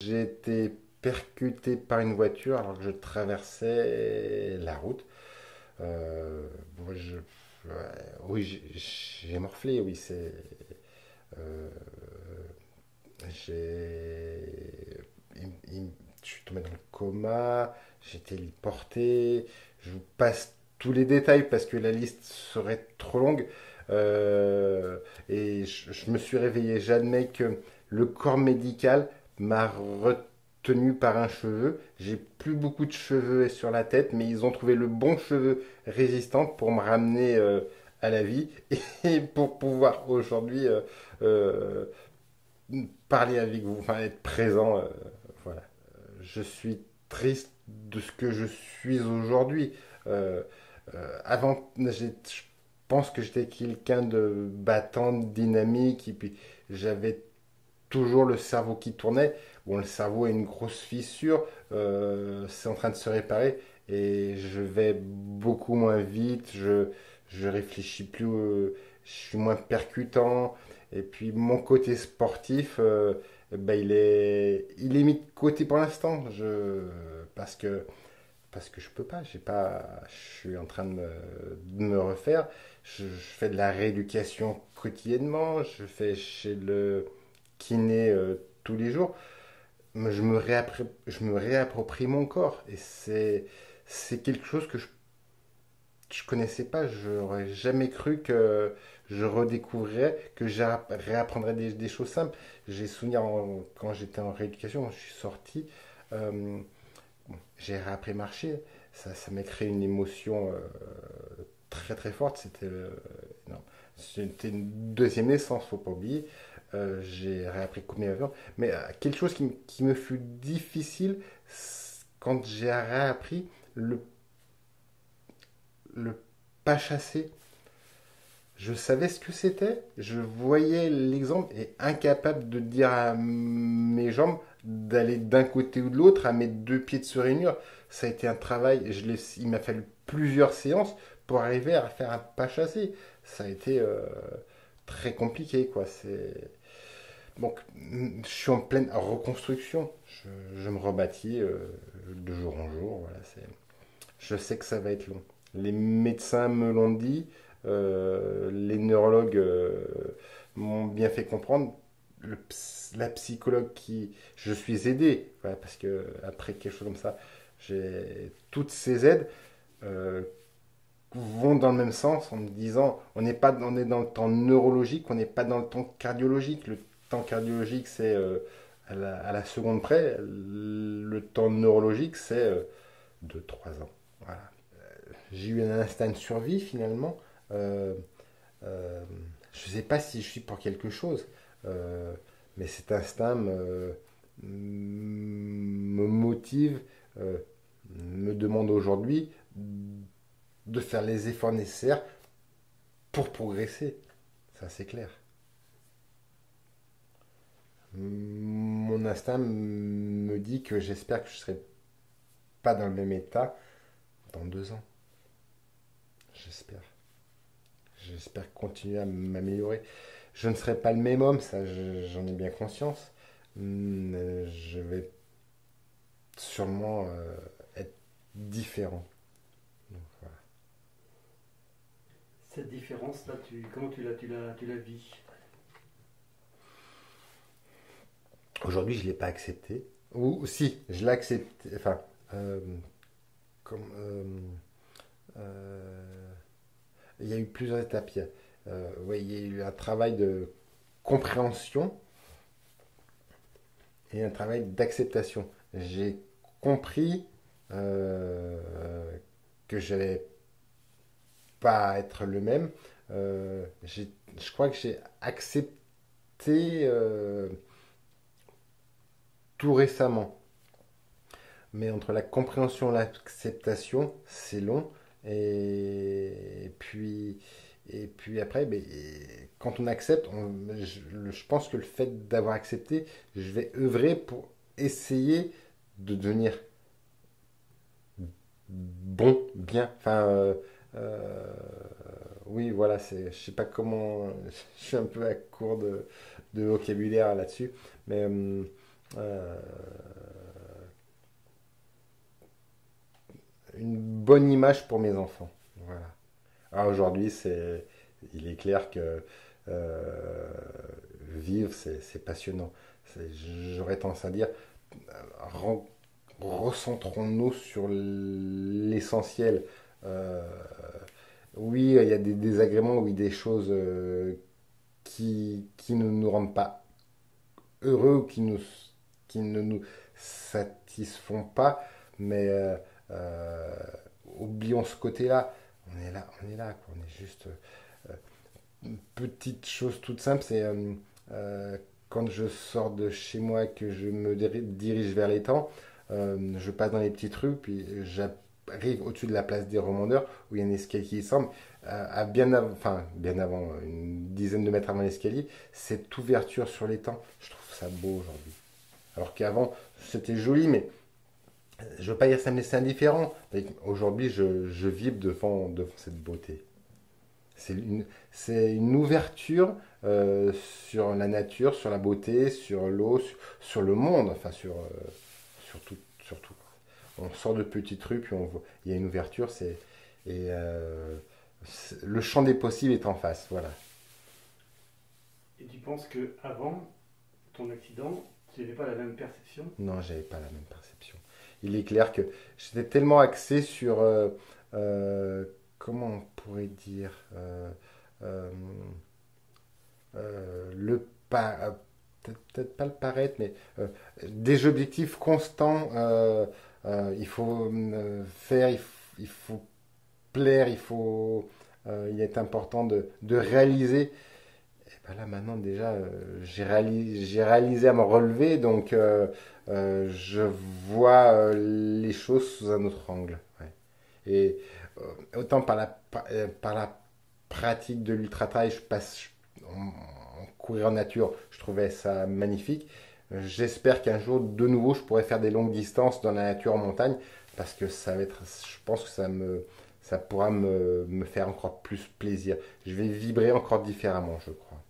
J'ai été percuté par une voiture alors que je traversais la route. Euh, bon, oui, j'ai morflé, oui, euh, j'ai, je suis tombé dans le coma, j'ai été téléporté. Je vous passe tous les détails parce que la liste serait trop longue. Euh, et je me suis réveillé. J'admets que le corps médical m'a retenu par un cheveu. J'ai plus beaucoup de cheveux sur la tête, mais ils ont trouvé le bon cheveu résistant pour me ramener à la vie et pour pouvoir aujourd'hui euh, parler avec vous, enfin être présent. Voilà. Je suis triste de ce que je suis aujourd'hui. Euh, Avant, je pense que j'étais quelqu'un de battant, de dynamique, et puis j'avais toujours le cerveau qui tournait. Bon, le cerveau a une grosse fissure, c'est en train de se réparer, et je vais beaucoup moins vite, je réfléchis plus, je suis moins percutant, et puis mon côté sportif, ben, il est mis de côté pour l'instant, parce que je peux pas, j'ai pas, je suis en train de me refaire. Je fais de la rééducation quotidiennement, je fais chez le kiné tous les jours. Mais je me réapproprie mon corps et c'est quelque chose que je connaissais pas. J'aurais jamais cru que je redécouvrirais, que je réapprendrais des choses simples. J'ai souvenir quand j'étais en rééducation, quand je suis sorti. euh, j'ai réappris à marcher. Ça m'a créé une émotion très très forte. Non, c'était une deuxième naissance, faut pas oublier. J'ai réappris à courir avion. Mais quelque chose qui me fut difficile quand j'ai réappris le, le pas chasser. Je savais ce que c'était, je voyais l'exemple et incapable de dire à mes jambes d'aller d'un côté ou de l'autre, à mes deux pieds de se réunir. Ça a été un travail, il m'a fallu plusieurs séances pour arriver à faire un pas chassé. Ça a été très compliqué, quoi. Donc, je suis en pleine reconstruction. Je me rebâtis de jour en jour. Voilà, je sais que ça va être long. Les médecins me l'ont dit, les neurologues m'ont bien fait comprendre. La psychologue je suis aidé, voilà, parce que après quelque chose comme ça, j'ai toutes ces aides euh, vont dans le même sens en me disant on est dans le temps neurologique, on n'est pas dans le temps cardiologique. Le temps cardiologique c'est à la seconde près, le temps neurologique c'est 2-3 ans. Voilà. J'ai eu un instinct de survie finalement. Euh, euh, je ne sais pas si je suis pour quelque chose, euh, mais cet instinct me motive, euh, me demande aujourd'hui de faire les efforts nécessaires pour progresser. Ça, c'est clair. Mon instinct me dit que j'espère que je ne serai pas dans le même état dans 2 ans. J'espère. J'espère continuer à m'améliorer. Je ne serai pas le même homme, ça j'en ai bien conscience. Je vais sûrement être différent. Donc, voilà. Cette différence-là, comment tu la vis? Aujourd'hui, je ne l'ai pas accepté. Ou si, je l'ai accepté. Enfin, euh, comme, euh, il y a eu plusieurs étapes. Ouais, il y a eu un travail de compréhension et un travail d'acceptation. J'ai compris que je n'allais pas être le même. Je crois que j'ai accepté tout récemment. Mais entre la compréhension et l'acceptation, c'est long. Et puis après, ben, quand on accepte, je pense que le fait d'avoir accepté, je vais œuvrer pour essayer de devenir bon, bien. Enfin, euh, oui, voilà, je sais pas comment, je suis un peu à court de vocabulaire là-dessus, mais euh, une bonne image pour mes enfants. Voilà. Alors aujourd'hui, il est clair que euh, vivre, c'est passionnant. J'aurais tendance à dire, ren- recentrons-nous sur l'essentiel. Euh, oui, il y a des désagréments, oui, des choses qui ne nous rendent pas heureux ou qui ne nous satisfont pas, mais euh, oublions ce côté-là. Quoi. On est juste une petite chose toute simple, c'est quand je sors de chez moi, que je me dirige vers l'étang, je passe dans les petites rues, puis j'arrive au-dessus de la place des Remondeurs, où il y a un escalier qui semble, bien avant, une dizaine de mètres avant l'escalier, cette ouverture sur l'étang, je trouve ça beau aujourd'hui. Alors qu'avant, c'était joli, mais je veux pas dire que ça me laissait indifférent. Aujourd'hui, je vibre devant cette beauté. C'est une, c'est une ouverture sur la nature, sur la beauté, sur l'eau, sur le monde, enfin sur tout, sur tout. On sort de petites rues, puis il y a une ouverture, et le champ des possibles est en face, voilà. Et tu penses que avant ton accident, tu n'avais pas la même perception? Non, j'avais pas la même perception. Il est clair que j'étais tellement axé sur, euh, comment on pourrait dire, euh, peut-être pas le paraître, mais des objectifs constants. Il faut faire, il faut plaire, il est important de réaliser. Et ben là maintenant déjà, j'ai réalisé à me relever, donc je vois les choses sous un autre angle. Ouais. Et autant par la pratique de l'ultra-trail, en courir en nature, je trouvais ça magnifique. J'espère qu'un jour, de nouveau, je pourrai faire des longues distances dans la nature en montagne, parce que je pense que ça pourra me faire encore plus plaisir. Je vais vibrer encore différemment, je crois.